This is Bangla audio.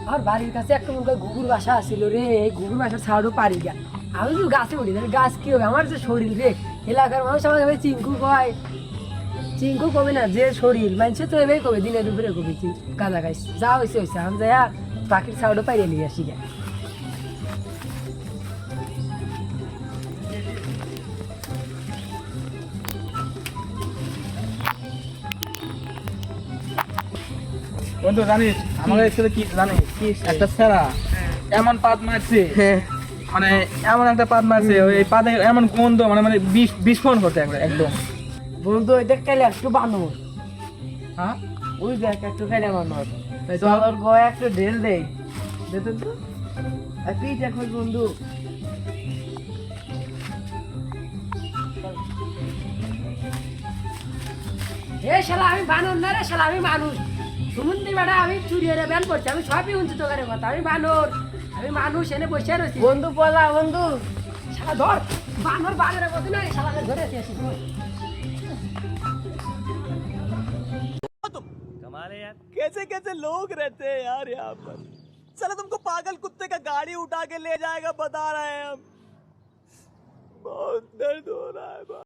আমার বাড়ির কাছে একটা মনে ঘুঘুর বাসা আসছিল রে, এই ঘুঘুর বাসার ছাড়ও পারি গা। আমি তো গাছে উঠি, তাহলে গাছ কি হবে? আমার যে শরীর রে, এলাকার মানুষ আমাকে ভাই চিঙ্কু কয়। চিঙ্কু কবে না, যে শরীর মানছে তো এভাবেই কবে, দিনে দুপুরে কবে তুই গাঁদা খাইস। যা হয়েছে হয়েছে, আমি যাই পাখির ছাড়ও পাইরে নিয়ে আসি গা। বন্ধু জানিস আমাদের সাথে কি জানিস, একটা ছেঁড়া এমন পাত মারছে, মানে এমন একটা পাত মারছে, ওই পাতে এমন গন্ধ, মানে মানে বিস্ফোরণ করতে একদম। বন্ধু ওইটা খাইলে একটু বানর, হ্যাঁ ওই দেখ একটু খাইলে বানর। তাই তো। চলর গয় একটু ঢেল দেয়, দেখুন তো তুই দেখো বন্ধু। এ শালা আমি বানর না রে, শালা আমি মানুষ। সুমন্দি বেটা আমি চুরি হয়ে ব্যান করছি, আমি সবই শুনছি তোদের কথা। আমি বানর, আমি মানুষ, এনে বসে রয়েছি। বন্ধু পলা বন্ধু, শালা ধর বানর, বানরের কথা না, শালাকে ধরে আসি। कमाल है यार। कैसे कैसे लोग रहते हैं यार यहाँ पर। साला तुमको पागल कुत्ते का गाड़ी उठा के ले जाएगा बता रहे हैं हम। बहुत दर्द हो रहा है।